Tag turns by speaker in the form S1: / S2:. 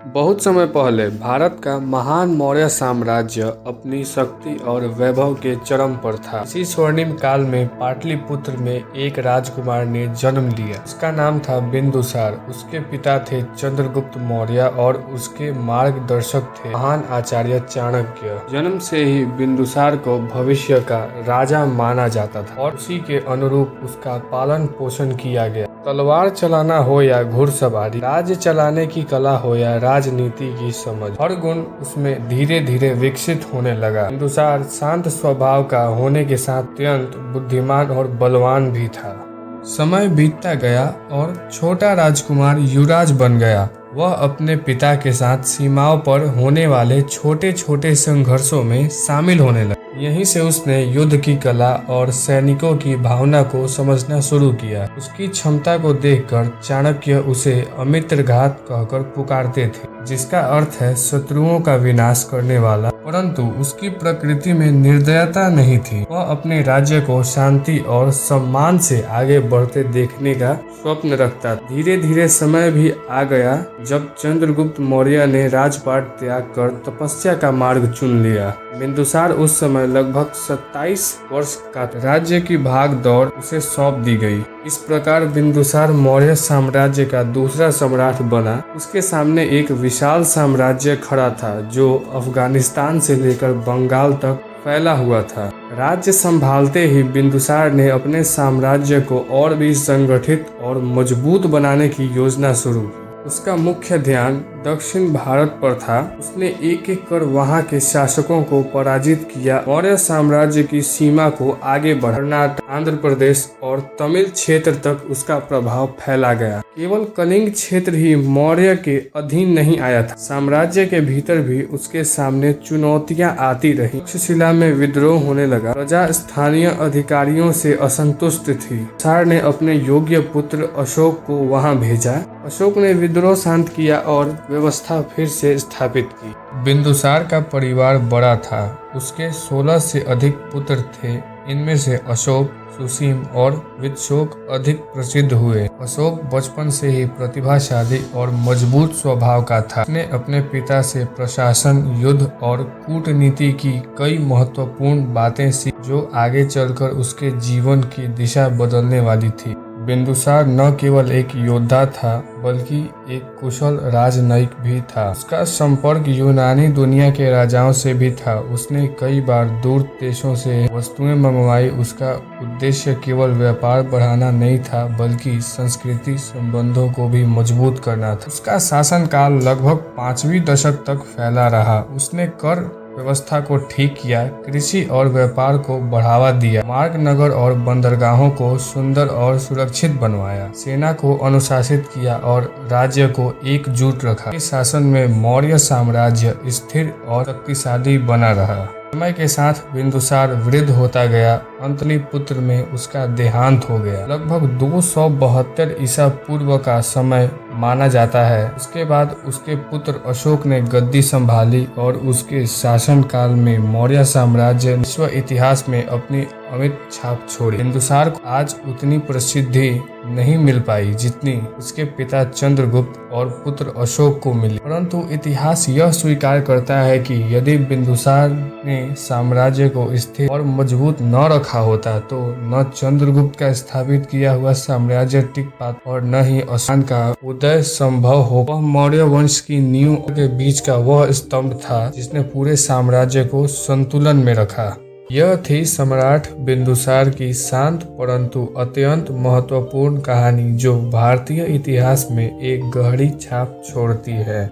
S1: बहुत समय पहले भारत का महान मौर्य साम्राज्य अपनी शक्ति और वैभव के चरम पर था। इसी स्वर्णिम काल में पाटलिपुत्र में एक राजकुमार ने जन्म लिया। उसका नाम था बिंदुसार। उसके पिता थे चंद्रगुप्त मौर्य और उसके मार्गदर्शक थे महान आचार्य चाणक्य। जन्म से ही बिंदुसार को भविष्य का राजा माना जाता था और उसी के अनुरूप उसका पालन पोषण किया गया। तलवार चलाना हो या घुड़सवारी, राज्य चलाने की कला हो या राजनीति की समझ, हर गुण उसमें धीरे धीरे विकसित होने लगा। बिंदुसार शांत स्वभाव का होने के साथ अत्यंत बुद्धिमान और बलवान भी था। समय बीतता गया और छोटा राजकुमार युवराज बन गया। वह अपने पिता के साथ सीमाओं पर होने वाले छोटे छोटे संघर्षों में शामिल होने लगा। यहीं से उसने युद्ध की कला और सैनिकों की भावना को समझना शुरू किया। उसकी क्षमता को देखकर चाणक्य उसे अमित्रघात कहकर पुकारते थे, जिसका अर्थ है शत्रुओं का विनाश करने वाला। परंतु उसकी प्रकृति में निर्दयता नहीं थी। वह अपने राज्य को शांति और सम्मान से आगे बढ़ते देखने का स्वप्न रखता। धीरे धीरे समय भी आ गया जब चंद्रगुप्त मौर्य ने राजपाट त्याग कर तपस्या का मार्ग चुन लिया। बिंदुसार उस समय लगभग 27 वर्ष का था। राज्य की भाग दौड़ उसे सौंप दी गई। इस प्रकार बिंदुसार मौर्य साम्राज्य का दूसरा सम्राट बना। उसके सामने एक विशाल साम्राज्य खड़ा था जो अफगानिस्तान से लेकर बंगाल तक फैला हुआ था। राज्य संभालते ही बिंदुसार ने अपने साम्राज्य को और भी संगठित और मजबूत बनाने की योजना शुरू की। उसका मुख्य ध्यान दक्षिण भारत पर था। उसने एक एक कर वहां के शासकों को पराजित किया। मौर्य साम्राज्य की सीमा को आगे बढ़ा। कर्नाटक, आंध्र प्रदेश और तमिल क्षेत्र तक उसका प्रभाव फैला गया। केवल कलिंग क्षेत्र ही मौर्य के अधीन नहीं आया था। साम्राज्य के भीतर भी उसके सामने चुनौतियां आती रही। तक्षशिला में विद्रोह होने लगा। प्रजा स्थानीय अधिकारियों से असंतुष्ट थी। बिंदुसार ने अपने योग्य पुत्र अशोक को वहां भेजा। अशोक ने विद्रोह शांत किया और व्यवस्था फिर से स्थापित की। बिंदुसार का परिवार बड़ा था। उसके 16 से अधिक पुत्र थे। इनमें से अशोक, सुसीम और वित्शोक अधिक प्रसिद्ध हुए। अशोक बचपन से ही प्रतिभाशाली और मजबूत स्वभाव का था। उसने अपने पिता से प्रशासन, युद्ध और कूटनीति की कई महत्वपूर्ण बातें सीखी जो आगे चलकर उसके जीवन की दिशा बदलने वाली थी। बिंदुसार न केवल एक योद्धा था बल्कि एक कुशल राजनयिक भी था। उसका संपर्क यूनानी दुनिया के राजाओं से भी था। उसने कई बार दूर देशों से वस्तुएं मंगवाई। उसका उद्देश्य केवल व्यापार बढ़ाना नहीं था बल्कि संस्कृति संबंधों को भी मजबूत करना था। उसका शासनकाल लगभग 5वीं दशक तक फैला रहा। उसने कर व्यवस्था को ठीक किया, कृषि और व्यापार को बढ़ावा दिया, मार्ग, नगर और बंदरगाहों को सुंदर और सुरक्षित बनवाया, सेना को अनुशासित किया और राज्य को एकजुट रखा। इस शासन में मौर्य साम्राज्य स्थिर और शक्तिशाली बना रहा। समय के साथ बिंदुसार वृद्ध होता गया। पाटलिपुत्र में उसका देहांत हो गया। लगभग 272 ईसा पूर्व का समय माना जाता है। उसके बाद उसके पुत्र अशोक ने गद्दी संभाली और उसके शासन काल में मौर्य साम्राज्य विश्व इतिहास में अपनी अमिट छाप छोड़ी। बिंदुसार को आज उतनी प्रसिद्धि नहीं मिल पाई जितनी उसके पिता चंद्रगुप्त और पुत्र अशोक को मिली। परंतु इतिहास यह स्वीकार करता है कि यदि बिंदुसार ने साम्राज्य को स्थिर और मजबूत न रखा होता तो न चंद्रगुप्त का स्थापित किया हुआ साम्राज्य टिक पाता और न ही अशोक का उदय संभव हो। वह मौर्य वंश की नींव के बीच का वह स्तंभ था जिसने पूरे साम्राज्य को संतुलन में रखा। यह थी सम्राट बिंदुसार की शांत परंतु अत्यंत महत्वपूर्ण कहानी जो भारतीय इतिहास में एक गहरी छाप छोड़ती है।